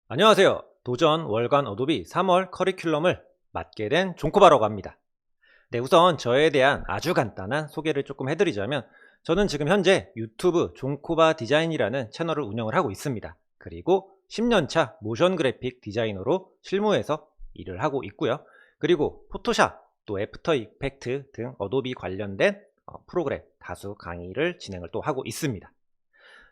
안녕하세요. 도전 월간 어도비 3월 커리큘럼을 맡게 된 존코바라고 합니다. 네, 우선 저에 대한 아주 간단한 소개를 조금 해드리자면 저는 지금 현재 유튜브 존코바 디자인이라는 채널을 운영을 하고 있습니다. 그리고 10년차 모션 그래픽 디자이너로 실무에서 일을 하고 있고요. 그리고 포토샵 또 애프터 이펙트 등 어도비 관련된 프로그램 다수 강의를 진행을 또 하고 있습니다.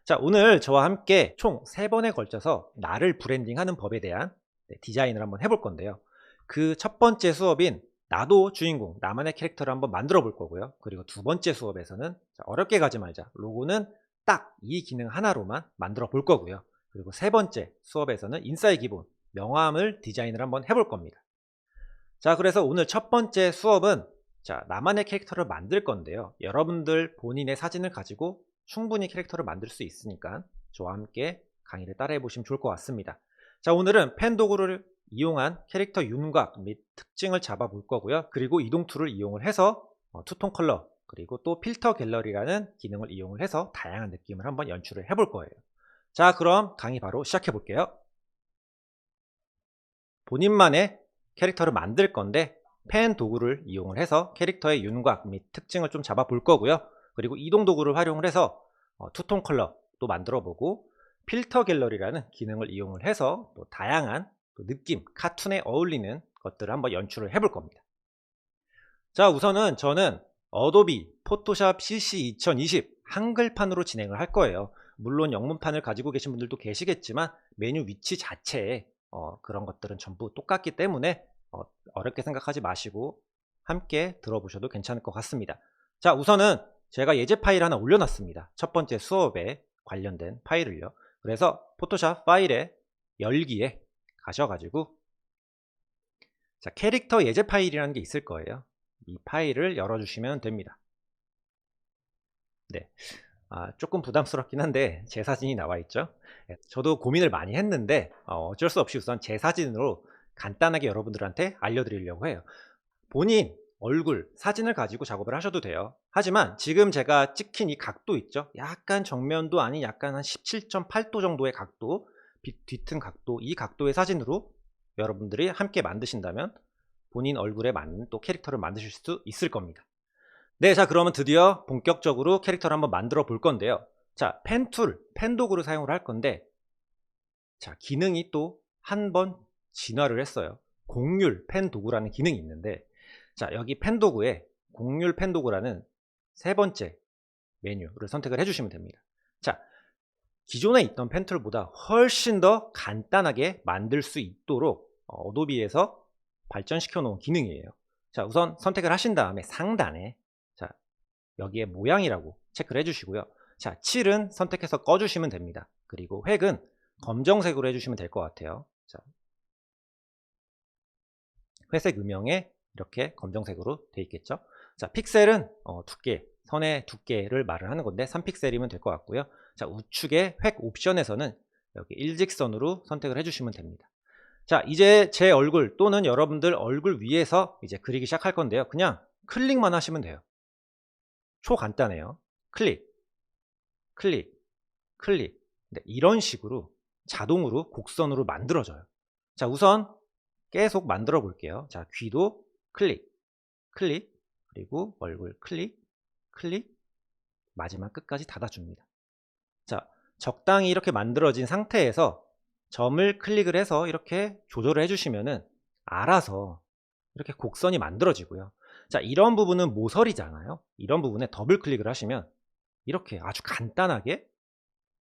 자, 오늘 저와 함께 총 3번에 걸쳐서 나를 브랜딩하는 법에 대한 디자인을 한번 해볼 건데요. 그 첫 번째 수업인 나도 주인공, 나만의 캐릭터를 한번 만들어 볼 거고요. 그리고 두 번째 수업에서는 어렵게 가지 말자. 로고는 딱 이 기능 하나로만 만들어 볼 거고요. 그리고 세 번째 수업에서는 인싸의 기본, 명함을 디자인을 한번 해볼 겁니다. 자, 그래서 오늘 첫 번째 수업은 나만의 캐릭터를 만들 건데요. 여러분들 본인의 사진을 가지고 충분히 캐릭터를 만들 수 있으니까 저와 함께 강의를 따라해 보시면 좋을 것 같습니다. 자, 오늘은 펜 도구를 이용한 캐릭터 윤곽 및 특징을 잡아 볼 거고요. 그리고 이동 툴을 이용을 해서 투톤 컬러 그리고 또 필터 갤러리라는 기능을 이용을 해서 다양한 느낌을 한번 연출을 해 볼 거예요. 자, 그럼 강의 바로 시작해 볼게요. 본인만의 캐릭터를 만들 건데 펜 도구를 이용을 해서 캐릭터의 윤곽 및 특징을 좀 잡아 볼 거고요. 그리고 이동 도구를 활용을 해서 투톤 컬러도 만들어 보고 필터 갤러리라는 기능을 이용을 해서 또 다양한 또 느낌, 카툰에 어울리는 것들을 한번 연출을 해볼 겁니다. 자, 우선은 저는 어도비 포토샵 CC 2020 한글판으로 진행을 할 거예요. 물론 영문판을 가지고 계신 분들도 계시겠지만 메뉴 위치 자체에 그런 것들은 전부 똑같기 때문에 어렵게 생각하지 마시고 함께 들어보셔도 괜찮을 것 같습니다. 자, 우선은 제가 예제 파일 하나 올려놨습니다. 첫 번째 수업에 관련된 파일을요. 그래서 포토샵 파일에 열기에 가셔가지고 캐릭터 예제 파일이라는 게 있을 거예요. 이 파일을 열어주시면 됩니다. 네, 조금 부담스럽긴 한데 제 사진이 나와 있죠. 저도 고민을 많이 했는데 어쩔 수 없이 우선 제 사진으로 간단하게 여러분들한테 알려드리려고 해요. 본인 얼굴 사진을 가지고 작업을 하셔도 돼요. 하지만 지금 제가 찍힌 이 각도 있죠, 약간 정면도 아닌 약간 한 17.8도 정도의 각도, 뒤튼 각도, 이 각도의 사진으로 여러분들이 함께 만드신다면 본인 얼굴에 맞는 또 캐릭터를 만드실 수 있을 겁니다. 네, 자, 그러면 드디어 본격적으로 캐릭터를 한번 만들어 볼 건데요. 자, 펜 툴, 펜 도구를 사용을 할 건데, 자, 기능이 또 한 번 진화를 했어요. 곡률 펜 도구라는 기능이 있는데, 자, 여기 펜 도구에 곡률 펜 도구라는 세 번째 메뉴를 선택을 해주시면 됩니다. 자, 기존에 있던 펜 툴보다 훨씬 더 간단하게 만들 수 있도록 어도비에서 발전시켜 놓은 기능이에요. 자, 우선 선택을 하신 다음에 상단에 여기에 모양이라고 체크를 해주시고요. 자, 칠은 선택해서 꺼주시면 됩니다. 그리고 획은 검정색으로 해주시면 될 것 같아요. 자, 회색 음영에 이렇게 검정색으로 돼 있겠죠. 자, 픽셀은 두께, 선의 두께를 말을 하는 건데 3픽셀이면 될 것 같고요. 자, 우측의 획 옵션에서는 여기 일직선으로 선택을 해주시면 됩니다. 자, 이제 제 얼굴 또는 여러분들 얼굴 위에서 이제 그리기 시작할 건데요. 그냥 클릭만 하시면 돼요. 초간단해요. 클릭, 클릭, 클릭. 네, 이런 식으로 자동으로 곡선으로 만들어져요. 자, 우선 계속 만들어 볼게요. 자, 귀도 클릭, 클릭, 그리고 얼굴 클릭, 클릭, 마지막 끝까지 닫아줍니다. 자, 적당히 이렇게 만들어진 상태에서 점을 클릭을 해서 이렇게 조절을 해주시면은 알아서 이렇게 곡선이 만들어지고요. 자, 이런 부분은 모서리잖아요. 이런 부분에 더블 클릭을 하시면 이렇게 아주 간단하게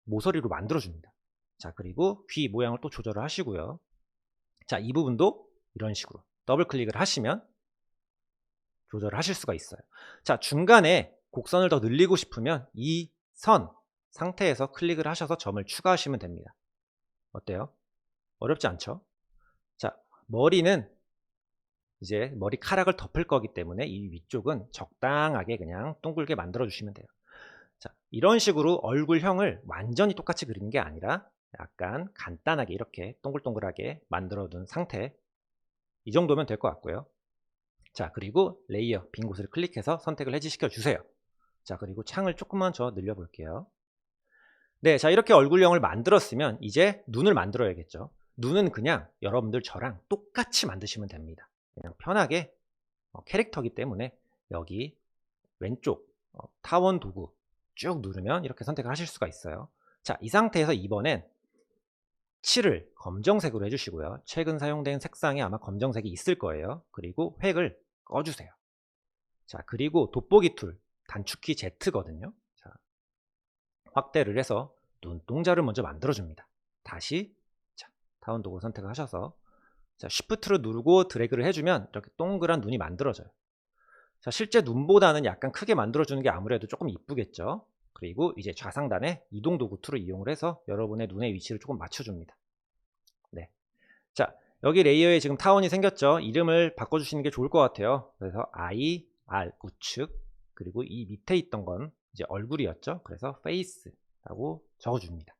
모서리로 만들어줍니다. 자, 그리고 귀 모양을 또 조절을 하시고요. 자, 이 부분도 이런 식으로 더블 클릭을 하시면 조절을 하실 수가 있어요. 자, 중간에 곡선을 더 늘리고 싶으면 이 선 상태에서 클릭을 하셔서 점을 추가하시면 됩니다. 어때요? 어렵지 않죠? 자, 머리는 이제 머리카락을 덮을 거기 때문에 이 위쪽은 적당하게 그냥 둥글게 만들어 주시면 돼요. 자, 이런 식으로 얼굴형을 완전히 똑같이 그리는 게 아니라 약간 간단하게 이렇게 동글동글하게 만들어 둔 상태, 이 정도면 될 것 같고요. 자, 그리고 레이어 빈 곳을 클릭해서 선택을 해지시켜 주세요. 자, 그리고 창을 조금만 더 늘려 볼게요. 네, 자, 이렇게 얼굴형을 만들었으면 이제 눈을 만들어야겠죠. 눈은 그냥 여러분들 저랑 똑같이 만드시면 됩니다. 그냥 편하게 캐릭터이기 때문에 여기 왼쪽 타원 도구 쭉 누르면 이렇게 선택을 하실 수가 있어요. 자, 이 상태에서 이번엔 칠을 검정색으로 해주시고요. 최근 사용된 색상에 아마 검정색이 있을 거예요. 그리고 획을 꺼주세요. 자, 그리고 돋보기 툴 단축키 Z거든요. 자, 확대를 해서 눈동자를 먼저 만들어줍니다. 다시 자, 타원 도구 선택을 하셔서 자, Shift를 누르고 드래그를 해주면 이렇게 동그란 눈이 만들어져요. 자, 실제 눈보다는 약간 크게 만들어주는 게 아무래도 조금 이쁘겠죠. 그리고 이제 좌상단에 이동 도구 툴을 이용을 해서 여러분의 눈의 위치를 조금 맞춰줍니다. 네. 자, 여기 레이어에 지금 타원이 생겼죠. 이름을 바꿔주시는 게 좋을 것 같아요. 그래서 I, R, 우측, 그리고 이 밑에 있던 건 이제 얼굴이었죠. 그래서 face라고 적어줍니다.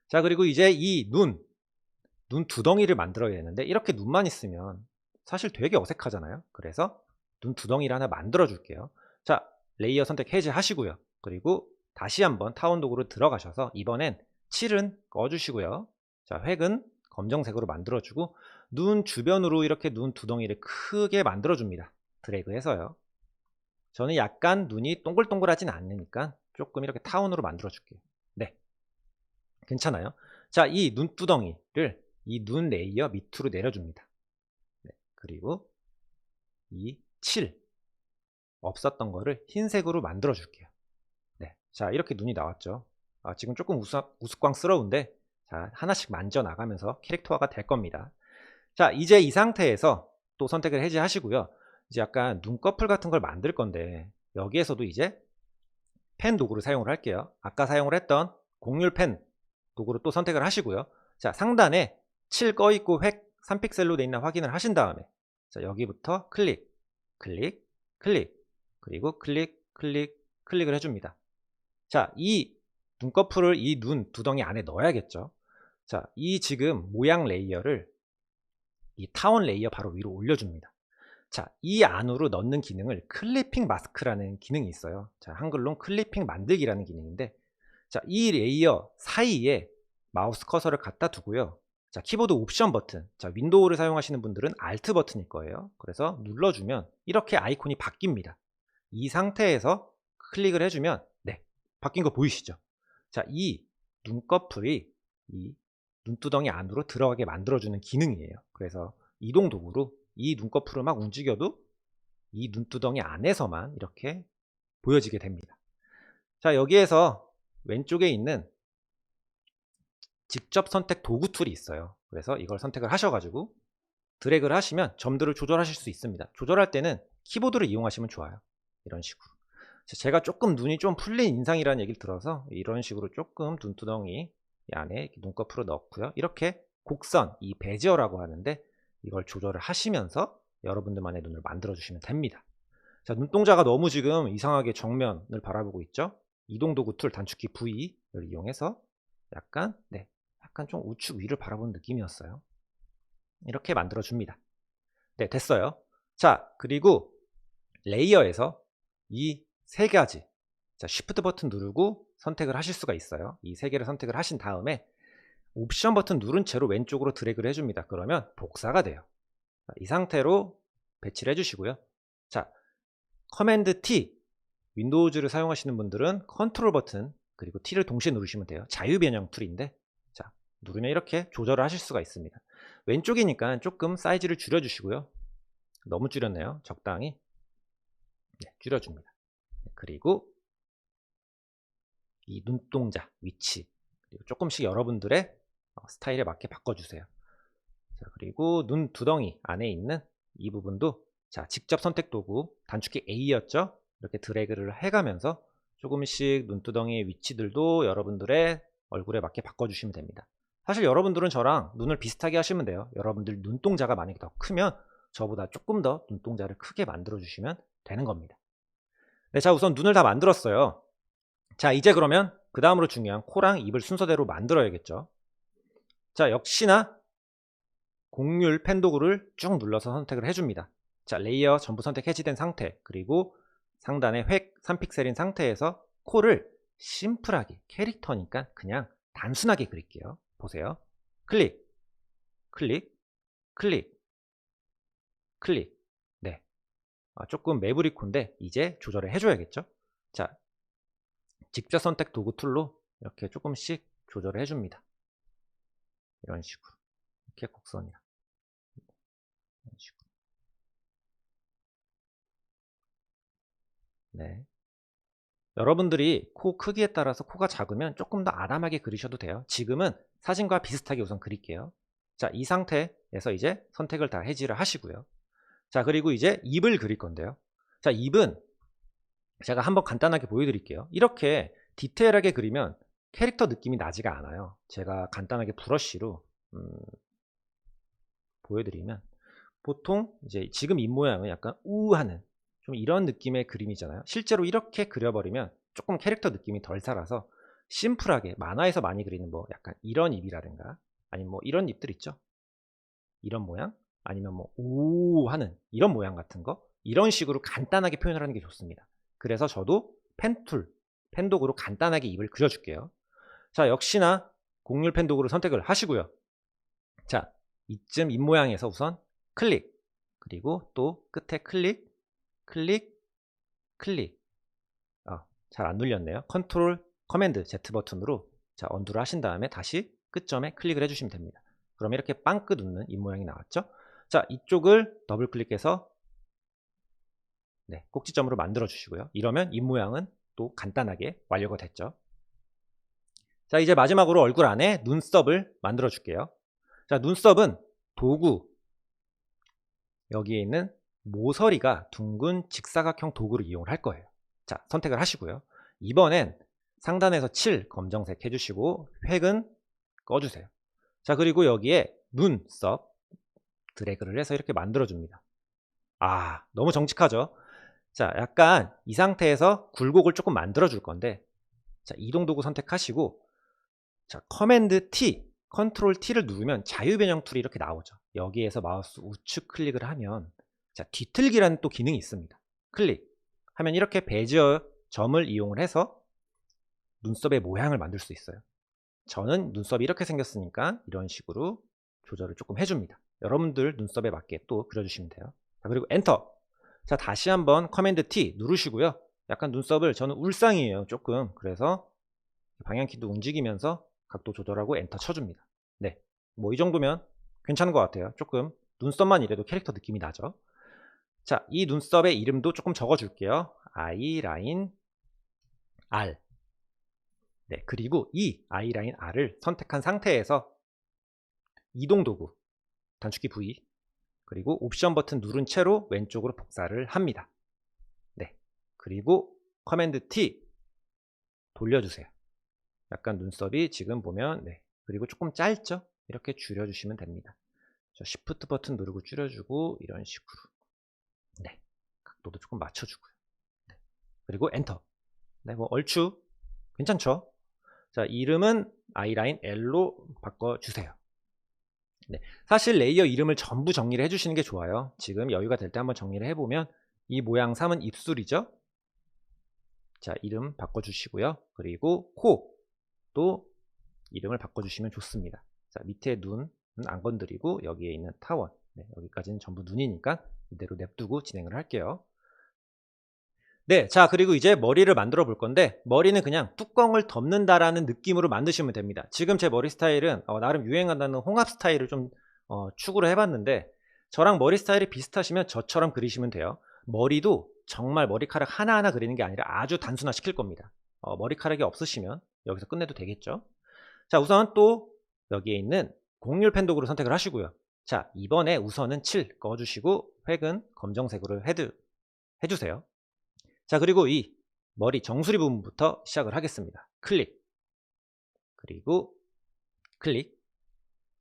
자, 그리고 이제 이 눈 두덩이를 만들어야 되는데 이렇게 눈만 있으면 사실 되게 어색하잖아요. 그래서 눈 두덩이를 하나 만들어 줄게요. 자, 레이어 선택 해제하시고요. 그리고 다시 한번 타원 도구로 들어가셔서 이번엔 칠은 꺼주시고요. 자, 획은 검정색으로 만들어주고 눈 주변으로 이렇게 눈 두덩이를 크게 만들어줍니다. 드래그해서요. 저는 약간 눈이 동글동글하진 않으니까 조금 이렇게 타원으로 만들어줄게요. 네, 괜찮아요. 자, 이 눈두덩이를 이 눈 레이어 밑으로 내려줍니다. 네, 그리고 이 칠 없었던 거를 흰색으로 만들어 줄게요. 네, 자, 이렇게 눈이 나왔죠. 지금 조금 우스꽝스러운데 자, 하나씩 만져 나가면서 캐릭터화가 될 겁니다. 자, 이제 이 상태에서 또 선택을 해제하시고요. 이제 약간 눈꺼풀 같은 걸 만들 건데 여기에서도 이제 펜 도구를 사용을 할게요. 아까 사용을 했던 곡률 펜 도구로 또 선택을 하시고요. 자, 상단에 칠 꺼있고 획 3픽셀로 돼 있나 확인을 하신 다음에 자, 여기부터 클릭, 클릭, 클릭, 그리고 클릭, 클릭, 클릭을 해줍니다. 자, 이 눈꺼풀을 이 눈 두덩이 안에 넣어야겠죠. 자, 이 지금 모양 레이어를 이 타원 레이어 바로 위로 올려줍니다. 자, 이 안으로 넣는 기능을 클리핑 마스크라는 기능이 있어요. 자, 한글로는 클리핑 만들기라는 기능인데 자, 이 레이어 사이에 마우스 커서를 갖다 두고요. 자, 키보드 옵션 버튼, 자, 윈도우를 사용하시는 분들은 Alt 버튼일 거예요. 그래서 눌러주면 이렇게 아이콘이 바뀝니다. 이 상태에서 클릭을 해주면 네, 바뀐 거 보이시죠? 자, 이 눈꺼풀이 이 눈두덩이 안으로 들어가게 만들어주는 기능이에요. 그래서 이동 도구로 이 눈꺼풀을 막 움직여도 이 눈두덩이 안에서만 이렇게 보여지게 됩니다. 자, 여기에서 왼쪽에 있는 직접 선택 도구 툴이 있어요. 그래서 이걸 선택을 하셔가지고 드래그를 하시면 점들을 조절하실 수 있습니다. 조절할 때는 키보드를 이용하시면 좋아요. 이런 식으로. 제가 조금 눈이 좀 풀린 인상이라는 얘기를 들어서 이런 식으로 조금 눈두덩이 안에 눈꺼풀을 넣고요. 이렇게 곡선, 이 베지어라고 하는데 이걸 조절을 하시면서 여러분들만의 눈을 만들어 주시면 됩니다. 자, 눈동자가 너무 지금 이상하게 정면을 바라보고 있죠. 이동 도구 툴 단축키 V를 이용해서 약간 약간 좀 우측 위를 바라보는 느낌이었어요. 이렇게 만들어 줍니다. 네, 됐어요. 자, 그리고 레이어에서 이 세 가지 자, Shift 버튼 누르고 선택을 하실 수가 있어요. 이 세 개를 선택을 하신 다음에 옵션 버튼 누른 채로 왼쪽으로 드래그를 해줍니다. 그러면 복사가 돼요. 자, 이 상태로 배치를 해주시고요. 자, 커맨드 T 윈도우즈를 사용하시는 분들은 컨트롤 버튼 그리고 T를 동시에 누르시면 돼요. 자유변형 툴인데 자, 누르면 이렇게 조절을 하실 수가 있습니다. 왼쪽이니까 조금 사이즈를 줄여주시고요. 너무 줄였네요. 적당히 줄여줍니다. 그리고 이 눈동자 위치 그리고 조금씩 여러분들의 스타일에 맞게 바꿔주세요. 자, 그리고 눈 두덩이 안에 있는 이 부분도 자, 직접 선택 도구 단축키 A였죠. 이렇게 드래그를 해가면서 조금씩 눈두덩이의 위치들도 여러분들의 얼굴에 맞게 바꿔주시면 됩니다. 사실 여러분들은 저랑 눈을 비슷하게 하시면 돼요. 여러분들 눈동자가 만약에 더 크면 저보다 조금 더 눈동자를 크게 만들어 주시면 되는 겁니다. 네, 자, 우선 눈을 다 만들었어요. 자, 이제 그러면 그 다음으로 중요한 코랑 입을 순서대로 만들어야겠죠. 자, 역시나 곡률 펜 도구를 쭉 눌러서 선택을 해줍니다. 자, 레이어 전부 선택 해제된 상태 그리고 상단에 획 3픽셀인 상태에서 코를 심플하게 캐릭터니까 그냥 단순하게 그릴게요. 보세요. 클릭, 클릭, 클릭, 클릭. 네. 조금 매부리콘데 이제 조절을 해줘야겠죠. 자, 직접 선택 도구 툴로 이렇게 조금씩 조절을 해줍니다. 이런 식으로. 이렇게 곡선이랑. 이런 식으로. 네. 여러분들이 코 크기에 따라서 코가 작으면 조금 더 아담하게 그리셔도 돼요. 지금은 사진과 비슷하게 우선 그릴게요. 자, 이 상태에서 이제 선택을 다 해지를 하시고요. 자, 그리고 이제 입을 그릴 건데요. 자, 입은 제가 한번 간단하게 보여드릴게요. 이렇게 디테일하게 그리면 캐릭터 느낌이 나지가 않아요. 제가 간단하게 브러쉬로 보여드리면 보통 이제 지금 입 모양은 약간 우하는 좀 이런 느낌의 그림이잖아요. 실제로 이렇게 그려버리면 조금 캐릭터 느낌이 덜 살아서 심플하게 만화에서 많이 그리는 뭐 약간 이런 입이라든가 아니면 뭐 이런 입들 있죠. 이런 모양 아니면 뭐 우 하는 이런 모양 같은 거 이런 식으로 간단하게 표현을 하는 게 좋습니다. 그래서 저도 펜도구로 간단하게 입을 그려줄게요. 자, 역시나 곡률 펜도구를 선택을 하시고요. 자, 이쯤 입 모양에서 우선 클릭, 그리고 또 끝에 클릭, 클릭, 클릭. 잘 안 눌렸네요. 컨트롤 커맨드 Z 버튼으로 자, 언두를 하신 다음에 다시 끝점에 클릭을 해주시면 됩니다. 그럼 이렇게 빵긋 웃는 입 모양이 나왔죠. 자, 이쪽을 더블 클릭해서 네, 꼭지점으로 만들어 주시고요. 이러면 입 모양은 또 간단하게 완료가 됐죠. 자, 이제 마지막으로 얼굴 안에 눈썹을 만들어 줄게요. 자, 눈썹은 도구 여기에 있는 모서리가 둥근 직사각형 도구를 이용을 할 거예요. 자, 선택을 하시고요. 이번엔 상단에서 7 검정색 해주시고 획은 꺼주세요. 자, 그리고 여기에 눈썹 드래그를 해서 이렇게 만들어줍니다. 너무 정직하죠? 자, 약간 이 상태에서 굴곡을 조금 만들어 줄 건데 자, 이동 도구 선택하시고 자, 커맨드 T, 컨트롤 T를 누르면 자유변형 툴이 이렇게 나오죠. 여기에서 마우스 우측 클릭을 하면 자, 뒤틀기라는 또 기능이 있습니다. 클릭 하면 이렇게 베지어 점을 이용을 해서 눈썹의 모양을 만들 수 있어요. 저는 눈썹이 이렇게 생겼으니까 이런 식으로 조절을 조금 해줍니다. 여러분들 눈썹에 맞게 또 그려주시면 돼요. 자, 그리고 엔터. 자, 다시 한번 커맨드 T 누르시고요. 약간 눈썹을 저는 울상이에요. 조금. 그래서 방향키도 움직이면서 각도 조절하고 엔터 쳐줍니다. 네, 뭐 이 정도면 괜찮은 것 같아요. 조금 눈썹만 이래도 캐릭터 느낌이 나죠. 자, 이 눈썹의 이름도 조금 적어줄게요. 아이라인 R. 네, 그리고 이 아이라인 R을 선택한 상태에서 이동 도구, 단축키 V, 그리고 옵션 버튼 누른 채로 왼쪽으로 복사를 합니다. 네, 그리고 커맨드 T 돌려주세요. 약간 눈썹이 지금 보면 네, 그리고 조금 짧죠? 이렇게 줄여주시면 됩니다. Shift 버튼 누르고 줄여주고 이런 식으로 네, 각도도 조금 맞춰주고요. 네, 그리고 엔터. 네, 뭐 얼추 괜찮죠? 자, 이름은 아이라인 L로 바꿔주세요. 네, 사실 레이어 이름을 전부 정리를 해주시는 게 좋아요. 지금 여유가 될 때 한번 정리를 해보면 이 모양 3은 입술이죠. 자, 이름 바꿔주시고요. 그리고 코도 이름을 바꿔주시면 좋습니다. 자, 밑에 눈은 안 건드리고 여기에 있는 타원 네, 여기까지는 전부 눈이니까 이대로 냅두고 진행을 할게요. 네, 자, 그리고 이제 머리를 만들어 볼 건데 머리는 그냥 뚜껑을 덮는다라는 느낌으로 만드시면 됩니다. 지금 제 머리 스타일은 나름 유행한다는 홍합 스타일을 좀 추구를 해봤는데 저랑 머리 스타일이 비슷하시면 저처럼 그리시면 돼요. 머리도 정말 머리카락 하나하나 그리는 게 아니라 아주 단순화 시킬 겁니다. 머리카락이 없으시면 여기서 끝내도 되겠죠. 자, 우선 또 여기에 있는 곡률 펜도구를 선택을 하시고요. 자, 이번에 우선은 7 꺼주시고 획은 검정색으로 해주세요. 자, 그리고 이 머리 정수리 부분부터 시작을 하겠습니다. 클릭, 그리고 클릭,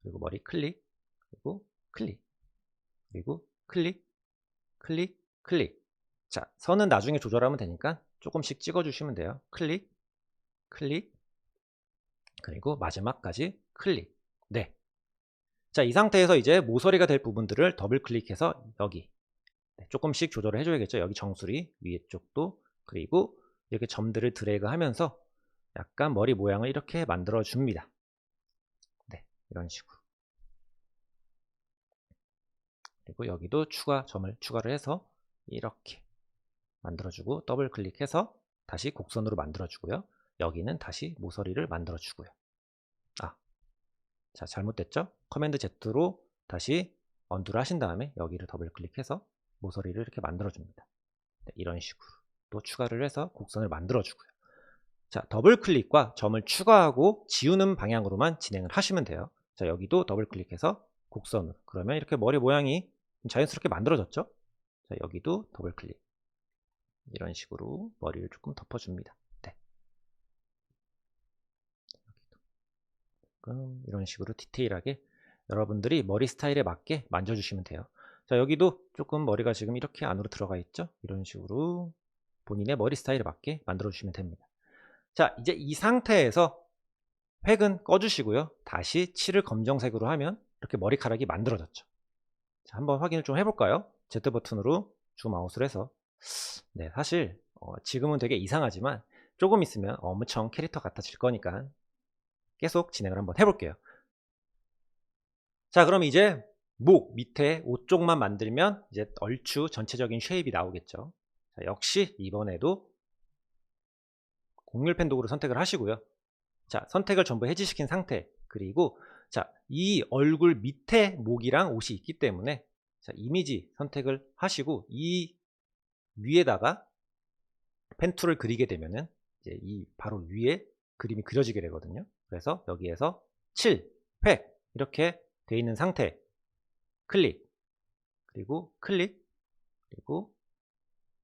그리고 머리 클릭, 그리고 클릭, 그리고 클릭, 클릭, 클릭. 자, 선은 나중에 조절하면 되니까 조금씩 찍어주시면 돼요. 클릭, 클릭, 그리고 마지막까지 클릭. 네. 자, 이 상태에서 이제 모서리가 될 부분들을 더블 클릭해서 여기 조금씩 조절을 해줘야겠죠. 여기 정수리 위에 쪽도 그리고 이렇게 점들을 드래그 하면서 약간 머리 모양을 이렇게 만들어 줍니다. 네, 이런 식으로. 그리고 여기도 점을 추가를 해서 이렇게 만들어주고 더블 클릭해서 다시 곡선으로 만들어주고요. 여기는 다시 모서리를 만들어주고요. 자, 잘못됐죠? 커맨드 Z로 다시 언두를 하신 다음에 여기를 더블 클릭해서 모서리를 이렇게 만들어줍니다. 네, 이런 식으로 또 추가를 해서 곡선을 만들어주고요. 자, 더블 클릭과 점을 추가하고 지우는 방향으로만 진행을 하시면 돼요. 자, 여기도 더블 클릭해서 곡선으로. 그러면 이렇게 머리 모양이 자연스럽게 만들어졌죠? 자, 여기도 더블 클릭. 이런 식으로 머리를 조금 덮어줍니다. 네. 이런 식으로 디테일하게 여러분들이 머리 스타일에 맞게 만져주시면 돼요. 자, 여기도 조금 머리가 지금 이렇게 안으로 들어가 있죠? 이런 식으로 본인의 머리 스타일에 맞게 만들어 주시면 됩니다. 자, 이제 이 상태에서 획은 꺼주시고요. 다시 칠을 검정색으로 하면 이렇게 머리카락이 만들어졌죠. 자, 한번 확인을 좀 해볼까요? Z 버튼으로 주 마우스를 해서 네, 사실 지금은 되게 이상하지만 조금 있으면 엄청 캐릭터 같아질 거니까 계속 진행을 한번 해볼게요. 자, 그럼 이제 목 밑에 옷 쪽만 만들면 이제 얼추 전체적인 쉐입이 나오겠죠. 자, 역시 이번에도 곡률 펜 도구를 선택을 하시고요. 자, 선택을 전부 해지시킨 상태. 그리고 자, 이 얼굴 밑에 목이랑 옷이 있기 때문에 자, 이미지 선택을 하시고 이 위에다가 펜 툴을 그리게 되면은 이제 이 바로 위에 그림이 그려지게 되거든요. 그래서 여기에서 7, 획 이렇게 되어 있는 상태 클릭, 그리고 클릭, 그리고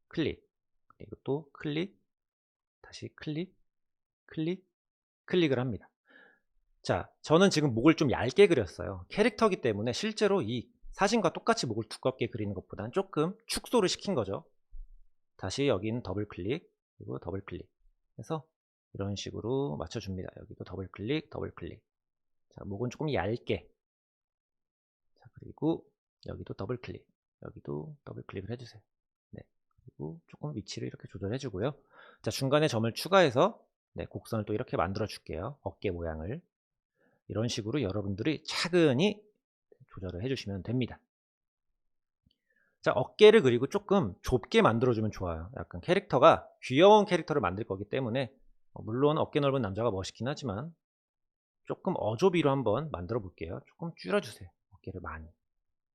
클릭, 그리고 또 클릭, 다시 클릭, 클릭, 클릭을 합니다. 자, 저는 지금 목을 좀 얇게 그렸어요. 캐릭터이기 때문에 실제로 이 사진과 똑같이 목을 두껍게 그리는 것보다는 조금 축소를 시킨 거죠. 다시 여기는 더블 클릭, 그리고 더블 클릭 해서 이런 식으로 맞춰줍니다. 여기도 더블 클릭, 더블 클릭. 자, 목은 조금 얇게. 자, 그리고 여기도 더블 클릭, 여기도 더블 클릭을 해주세요. 네, 그리고 조금 위치를 이렇게 조절해 주고요. 자, 중간에 점을 추가해서 네, 곡선을 또 이렇게 만들어 줄게요. 어깨 모양을. 이런 식으로 여러분들이 차근히 조절을 해주시면 됩니다. 자, 어깨를 그리고 조금 좁게 만들어주면 좋아요. 약간 캐릭터가 귀여운 캐릭터를 만들 거기 때문에 물론 어깨 넓은 남자가 멋있긴 하지만 조금 어조비로 한번 만들어 볼게요. 조금 줄여주세요. 어깨를 많이.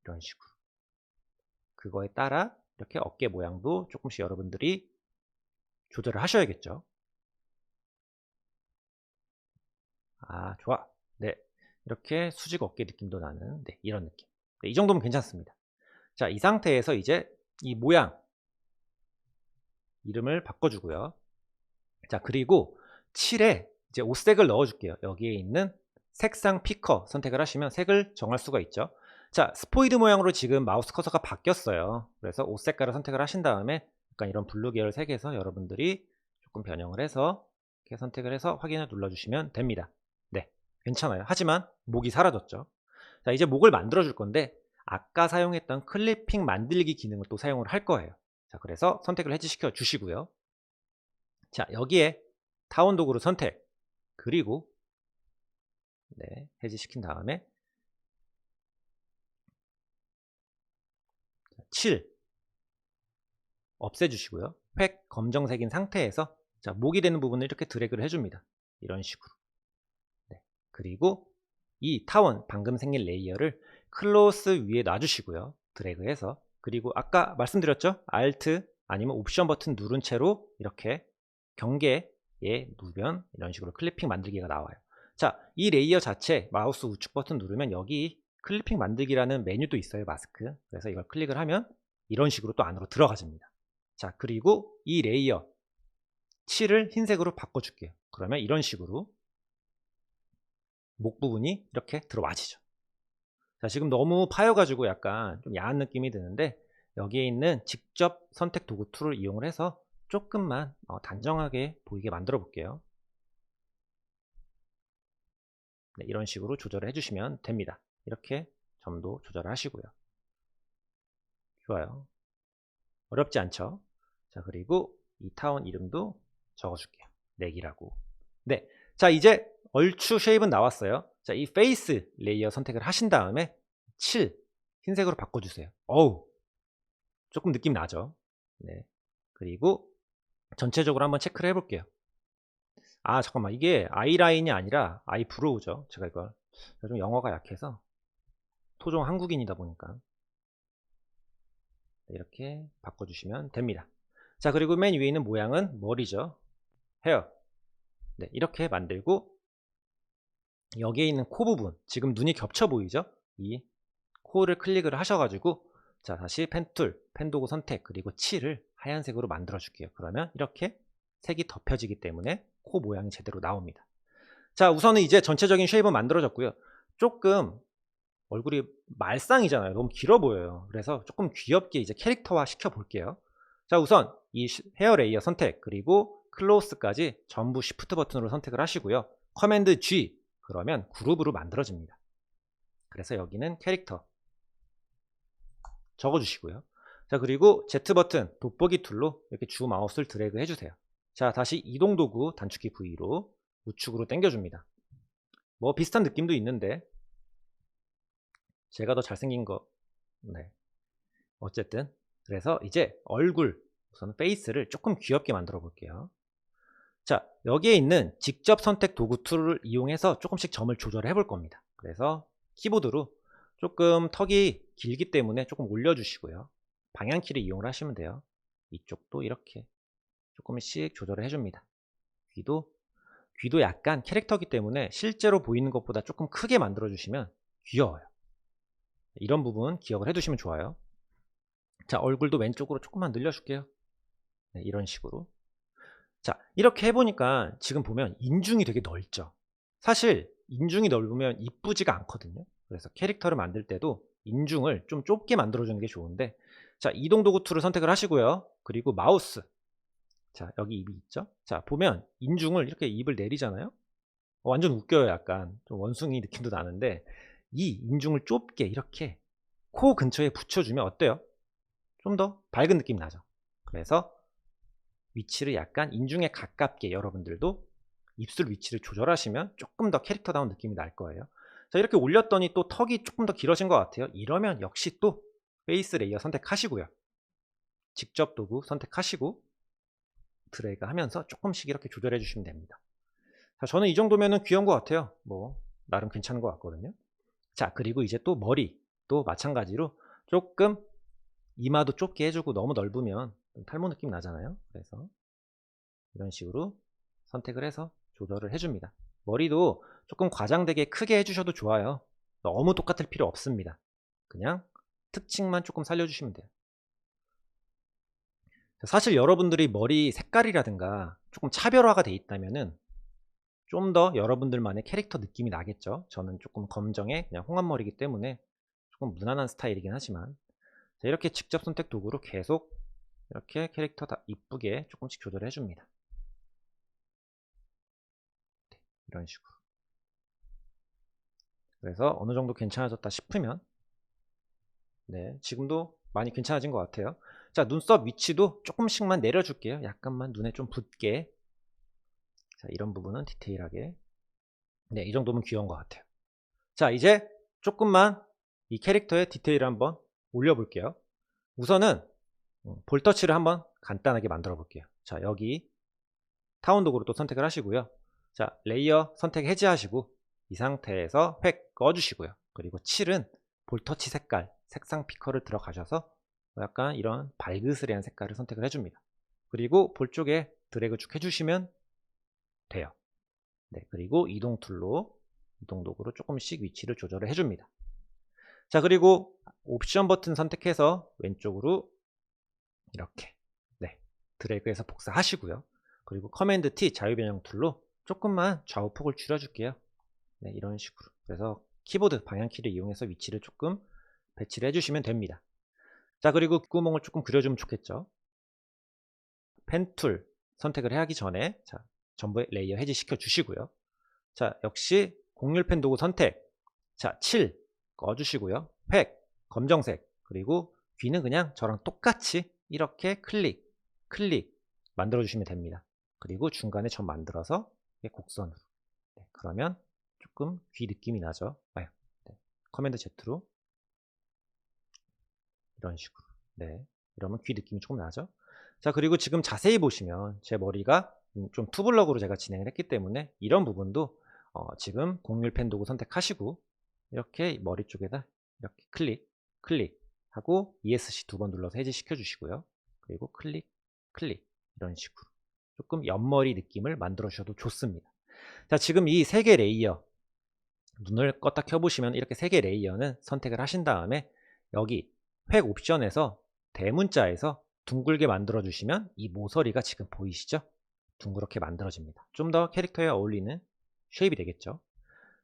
이런 식으로. 그거에 따라 이렇게 어깨 모양도 조금씩 여러분들이 조절을 하셔야겠죠. 아, 좋아. 네. 이렇게 수직 어깨 느낌도 나는 네, 이런 느낌. 네, 이 정도면 괜찮습니다. 자, 이 상태에서 이제 이 모양 이름을 바꿔주고요. 자, 그리고 칠에 이제 옷색을 넣어줄게요. 여기에 있는 색상 피커 선택을 하시면 색을 정할 수가 있죠. 자, 스포이드 모양으로 지금 마우스 커서가 바뀌었어요. 그래서 옷 색깔을 선택을 하신 다음에 약간 이런 블루 계열 색에서 여러분들이 조금 변형을 해서 이렇게 선택을 해서 확인을 눌러주시면 됩니다. 네, 괜찮아요. 하지만 목이 사라졌죠. 자, 이제 목을 만들어 줄 건데 아까 사용했던 클리핑 만들기 기능을 또 사용을 할 거예요. 자, 그래서 선택을 해지시켜 주시고요. 자, 여기에 타원 도구를 선택, 그리고 네, 해지시킨 다음에 7 없애주시고요. 획 검정색인 상태에서 자, 목이 되는 부분을 이렇게 드래그를 해줍니다. 이런 식으로. 네, 그리고 이 타원 방금 생긴 레이어를 클로스 위에 놔주시고요. 드래그해서. 그리고 아까 말씀드렸죠? Alt 아니면 옵션 버튼 누른 채로 이렇게 경계에 누르면 이런 식으로 클리핑 만들기가 나와요. 자, 이 레이어 자체 마우스 우측 버튼 누르면 여기 클리핑 만들기라는 메뉴도 있어요. 마스크. 그래서 이걸 클릭을 하면 이런 식으로 또 안으로 들어가집니다. 자, 그리고 이 레이어 칠을 흰색으로 바꿔줄게요. 그러면 이런 식으로 목 부분이 이렇게 들어와지죠. 자, 지금 너무 파여가지고 약간 좀 야한 느낌이 드는데 여기에 있는 직접 선택 도구 툴을 이용을 해서 조금만 단정하게 보이게 만들어 볼게요. 네, 이런 식으로 조절을 해주시면 됩니다. 이렇게 점도 조절하시고요. 좋아요. 어렵지 않죠? 자, 그리고 이 타원 이름도 적어줄게요. 넥이라고. 네. 자, 이제 얼추 쉐입은 나왔어요. 자, 이 페이스 레이어 선택을 하신 다음에 7 흰색으로 바꿔주세요. 어우, 조금 느낌 나죠? 네. 그리고 전체적으로 한번 체크를 해볼게요. 아, 잠깐만. 이게 아이라인이 아니라 아이브로우죠. 제가 이걸 좀 영어가 약해서 토종 한국인이다 보니까 이렇게 바꿔주시면 됩니다. 자, 그리고 맨 위에 있는 모양은 머리죠. 헤어. 네, 이렇게 만들고 여기에 있는 코 부분, 지금 눈이 겹쳐 보이죠? 이 코를 클릭을 하셔가지고 자, 다시 펜툴, 펜도구 선택, 그리고 칠을 하얀색으로 만들어 줄게요. 그러면 이렇게 색이 덮여지기 때문에 코 모양이 제대로 나옵니다. 자, 우선은 이제 전체적인 쉐입은 만들어졌고요. 조금 얼굴이 말상이잖아요. 너무 길어 보여요. 그래서 조금 귀엽게 이제 캐릭터화 시켜 볼게요. 자, 우선 이 헤어 레이어 선택, 그리고 클로스까지 전부 시프트 버튼으로 선택을 하시고요. 커맨드 G, 그러면 그룹으로 만들어집니다. 그래서 여기는 캐릭터 적어주시고요. 자, 그리고 Z 버튼 돋보기 툴로 이렇게 주 마우스를 드래그 해주세요. 자, 다시 이동 도구 단축키 V로 우측으로 당겨줍니다. 뭐 비슷한 느낌도 있는데 제가 더 잘생긴 거, 네, 어쨌든 그래서 이제 얼굴, 우선 페이스를 조금 귀엽게 만들어 볼게요. 자, 여기에 있는 직접 선택 도구 툴을 이용해서 조금씩 점을 조절해 볼 겁니다. 그래서 키보드로 조금 턱이 길기 때문에 조금 올려주시고요. 방향키를 이용을 하시면 돼요. 이쪽도 이렇게 조금씩 조절을 해줍니다. 귀도 약간 캐릭터이기 때문에 실제로 보이는 것보다 조금 크게 만들어 주시면 귀여워요. 이런 부분 기억을 해두시면 좋아요. 자, 얼굴도 왼쪽으로 조금만 늘려줄게요. 네, 이런 식으로. 자, 이렇게 해보니까 지금 보면 인중이 되게 넓죠. 사실 인중이 넓으면 이쁘지가 않거든요. 그래서 캐릭터를 만들 때도 인중을 좀 좁게 만들어주는 게 좋은데, 자, 이동 도구 툴을 선택을 하시고요. 그리고 마우스, 자, 여기 입이 있죠. 자, 보면 인중을 이렇게 입을 내리잖아요. 완전 웃겨요. 약간 좀 원숭이 느낌도 나는데, 이 인중을 좁게 이렇게 코 근처에 붙여주면 어때요? 좀 더 밝은 느낌 나죠. 그래서 위치를 약간 인중에 가깝게 여러분들도 입술 위치를 조절하시면 조금 더 캐릭터다운 느낌이 날 거예요. 자, 이렇게 올렸더니 또 턱이 조금 더 길어진 것 같아요. 이러면 역시 또 페이스 레이어 선택하시고요. 직접 도구 선택하시고 드래그 하면서 조금씩 이렇게 조절해 주시면 됩니다. 자, 저는 이 정도면 귀여운 것 같아요. 뭐 나름 괜찮은 것 같거든요. 자, 그리고 이제 또 머리 또 마찬가지로 조금 이마도 좁게 해주고 너무 넓으면 탈모 느낌 나잖아요. 그래서 이런 식으로 선택을 해서 조절을 해줍니다. 머리도 조금 과장되게 크게 해주셔도 좋아요. 너무 똑같을 필요 없습니다. 그냥 특징만 조금 살려주시면 돼요. 사실 여러분들이 머리 색깔이라든가 조금 차별화가 돼 있다면은 좀 더 여러분들만의 캐릭터 느낌이 나겠죠. 저는 조금 검정에 그냥 홍합머리이기 때문에 조금 무난한 스타일이긴 하지만, 자, 이렇게 직접 선택 도구로 계속 이렇게 캐릭터 다 이쁘게 조금씩 조절해 줍니다. 이런 식으로. 그래서 어느 정도 괜찮아졌다 싶으면, 네, 지금도 많이 괜찮아진 것 같아요. 자, 눈썹 위치도 조금씩만 내려줄게요. 약간만 눈에 좀 붙게. 자, 이런 부분은 디테일하게. 네, 이 정도면 귀여운 것 같아요. 자, 이제 조금만 이 캐릭터의 디테일을 한번 올려볼게요. 우선은 볼터치를 한번 간단하게 만들어 볼게요. 자, 여기 타운 도구로 또 선택을 하시고요. 자, 레이어 선택 해제하시고 이 상태에서 획 꺼주시고요. 그리고 7은 볼터치 색깔, 색상 피커를 들어가셔서 약간 이런 발그스레한 색깔을 선택을 해줍니다. 그리고 볼 쪽에 드래그 쭉 해주시면 돼요. 네, 그리고 이동 툴로 이동 도구로 조금씩 위치를 조절을 해줍니다. 자, 그리고 옵션 버튼 선택해서 왼쪽으로 이렇게, 네, 드래그해서 복사하시고요. 그리고 커맨드 T 자유변형 툴로 조금만 좌우폭을 줄여줄게요. 네, 이런 식으로. 그래서 키보드 방향키를 이용해서 위치를 조금 배치를 해주시면 됩니다. 자, 그리고 귓구멍을 조금 그려주면 좋겠죠. 펜 툴 선택을 하기 전에, 자, 전부 레이어 해제시켜 주시고요. 자, 역시 곡률펜 도구 선택. 자, 7 꺼주시고요. 획 검정색, 그리고 귀는 그냥 저랑 똑같이 이렇게 클릭 만들어 주시면 됩니다. 그리고 중간에 점 만들어서 곡선으로. 네, 그러면 조금 귀 느낌이 나죠. 네, 커맨드 Z로 이런 식으로. 네, 이러면 귀 느낌이 조금 나죠. 자, 그리고 지금 자세히 보시면 제 머리가 좀 투블럭으로 제가 진행을 했기 때문에 이런 부분도 지금 곡률 펜 도구 선택하시고 이렇게 머리 쪽에다 이렇게 클릭 하고 ESC 2번 눌러서 해제시켜 주시고요. 그리고 클릭 이런 식으로 조금 옆머리 느낌을 만들어 주셔도 좋습니다. 자, 지금 이 3개 레이어 눈을 껐다 켜보시면 이렇게 3개 레이어는 선택을 하신 다음에 여기 획 옵션에서 대문자에서 둥글게 만들어 주시면 이 모서리가 지금 보이시죠? 둥그렇게 만들어집니다. 좀 더 캐릭터에 어울리는 쉐입이 되겠죠.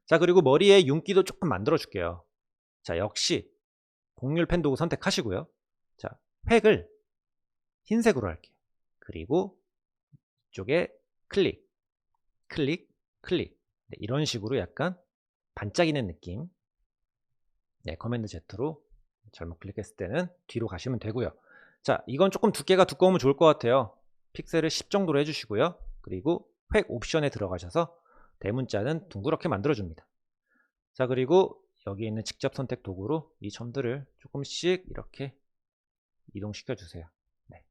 자, 그리고 머리에 윤기도 조금 만들어 줄게요. 자, 역시 곡률 펜 도구 선택하시고요. 자, 획을 흰색으로 할게요. 그리고 이쪽에 클릭 네, 이런 식으로 약간 반짝이는 느낌. 네, 커맨드 Z로 잘못 클릭했을 때는 뒤로 가시면 되고요. 자, 이건 조금 두께가 두꺼우면 좋을 것 같아요. 픽셀을 10 정도로 해주시고요. 그리고 획 옵션에 들어가셔서 대문자는 둥그렇게 만들어줍니다. 자, 그리고 여기 있는 직접 선택 도구로 이 점들을 조금씩 이렇게 이동시켜 주세요. 네,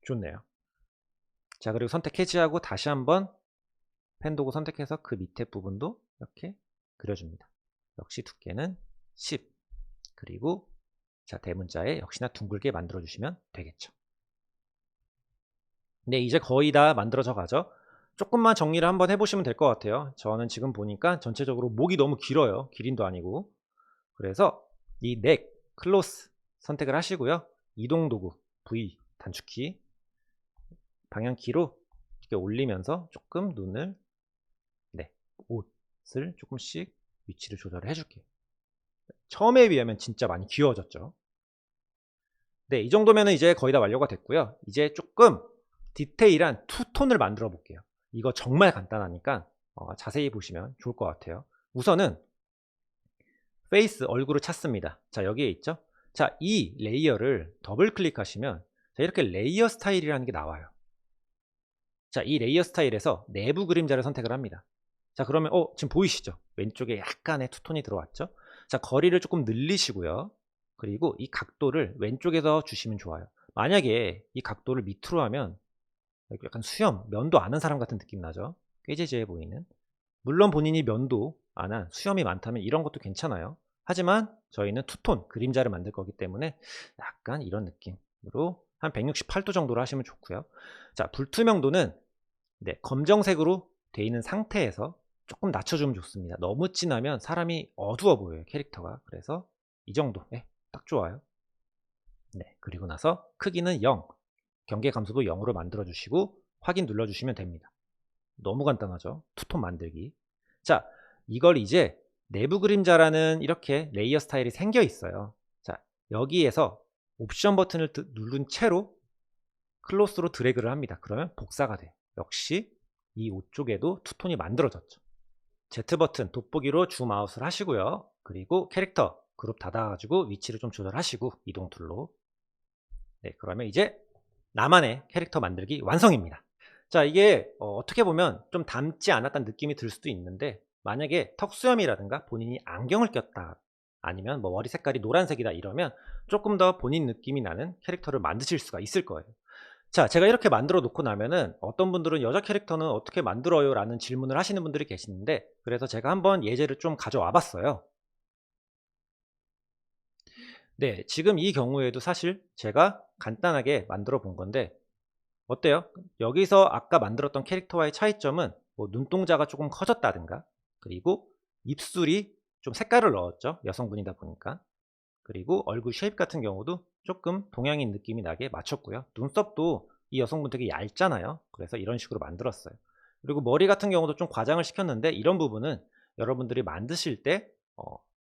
좋네요. 자, 그리고 선택 해지하고 다시 한번 펜 도구 선택해서 그 밑에 부분도 이렇게 그려줍니다. 역시 두께는 10. 그리고 자, 대문자에 역시나 둥글게 만들어 주시면 되겠죠. 네, 이제 거의 다 만들어져 가죠. 조금만 정리를 한번 해보시면 될 것 같아요. 저는 지금 보니까 전체적으로 목이 너무 길어요. 기린도 아니고. 그래서 이 넥, 클로스 선택을 하시고요. 이동 도구, V 단축키, 방향키로 이렇게 올리면서 조금 눈을, 네, 옷을 조금씩 위치를 조절을 해줄게요. 처음에 비하면 진짜 많이 귀여워졌죠. 네, 이 정도면 이제 거의 다 완료가 됐고요. 이제 조금 디테일한 투톤을 만들어 볼게요. 이거 정말 간단하니까 자세히 보시면 좋을 것 같아요. 우선은 페이스, 얼굴을 찾습니다. 자, 여기에 있죠. 자, 이 레이어를 더블 클릭하시면 자, 이렇게 레이어 스타일이라는 게 나와요. 자, 이 레이어 스타일에서 내부 그림자를 선택을 합니다. 자, 그러면 지금 보이시죠? 왼쪽에 약간의 투톤이 들어왔죠? 자, 거리를 조금 늘리시고요. 그리고 이 각도를 왼쪽에서 주시면 좋아요. 만약에 이 각도를 밑으로 하면 약간 수염, 면도 안 한 사람 같은 느낌 나죠? 꾀지지해 보이는. 물론 본인이 면도 안 한 수염이 많다면 이런 것도 괜찮아요. 하지만 저희는 투톤, 그림자를 만들 거기 때문에 약간 이런 느낌으로 한 168도 정도로 하시면 좋고요. 자, 불투명도는 네, 검정색으로 되어 있는 상태에서 조금 낮춰주면 좋습니다. 너무 진하면 사람이 어두워 보여요, 캐릭터가. 그래서 이 정도, 네, 딱 좋아요. 네, 그리고 나서 크기는 0, 경계 감소도 0으로 만들어 주시고 확인 눌러 주시면 됩니다. 너무 간단하죠? 투톤 만들기. 자, 이걸 이제 내부 그림자라는 이렇게 레이어 스타일이 생겨 있어요. 자, 여기에서 옵션 버튼을 누른 채로 클로스로 드래그를 합니다. 그러면 복사가 돼요. 역시 이 옷 쪽에도 투톤이 만들어졌죠. Z 버튼 돋보기로 주 마우스를 하시고요. 그리고 캐릭터 그룹 닫아가지고 위치를 좀 조절하시고 이동 툴로. 네, 그러면 이제 나만의 캐릭터 만들기 완성입니다. 자, 이게 어떻게 보면 좀 닮지 않았다는 느낌이 들 수도 있는데 만약에 턱수염이라든가 본인이 안경을 꼈다 아니면 뭐 머리 색깔이 노란색이다 이러면 조금 더 본인 느낌이 나는 캐릭터를 만드실 수가 있을 거예요. 자, 제가 이렇게 만들어 놓고 나면은 어떤 분들은 여자 캐릭터는 어떻게 만들어요? 라는 질문을 하시는 분들이 계시는데 그래서 제가 한번 예제를 좀 가져와 봤어요. 네, 지금 이 경우에도 사실 제가 간단하게 만들어 본 건데 어때요? 여기서 아까 만들었던 캐릭터와의 차이점은 뭐 눈동자가 조금 커졌다든가 그리고 입술이 좀 색깔을 넣었죠. 여성분이다 보니까. 그리고 얼굴 쉐입 같은 경우도 조금 동양인 느낌이 나게 맞췄고요. 눈썹도 이 여성분 되게 얇잖아요. 그래서 이런 식으로 만들었어요. 그리고 머리 같은 경우도 좀 과장을 시켰는데 이런 부분은 여러분들이 만드실 때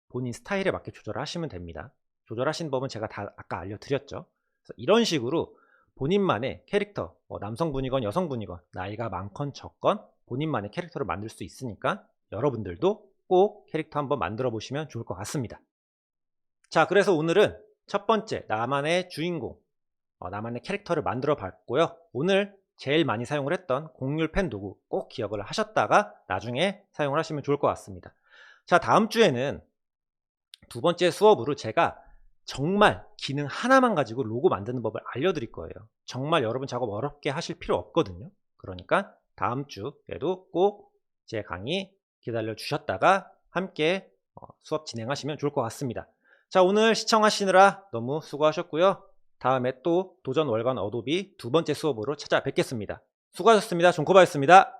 본인 스타일에 맞게 조절하시면 됩니다. 조절하신 법은 제가 다 아까 알려드렸죠. 그래서 이런 식으로 본인만의 캐릭터, 남성분이건 여성분이건 나이가 많건 적건 본인만의 캐릭터를 만들 수 있으니까 여러분들도 꼭 캐릭터 한번 만들어 보시면 좋을 것 같습니다. 자, 그래서 오늘은 첫 번째 나만의 주인공, 나만의 캐릭터를 만들어 봤고요. 오늘 제일 많이 사용을 했던 곡률 펜 도구 꼭 기억을 하셨다가 나중에 사용을 하시면 좋을 것 같습니다. 자, 다음 주에는 두 번째 수업으로 제가 정말 기능 하나만 가지고 로고 만드는 법을 알려드릴 거예요. 정말 여러분 작업 어렵게 하실 필요 없거든요. 그러니까 다음 주에도 꼭 제 강의 기다려 주셨다가 함께 수업 진행하시면 좋을 것 같습니다. 자, 오늘 시청하시느라 너무 수고하셨고요. 다음에 또 도전 월간 어도비 두 번째 수업으로 찾아뵙겠습니다. 수고하셨습니다. 존코바였습니다.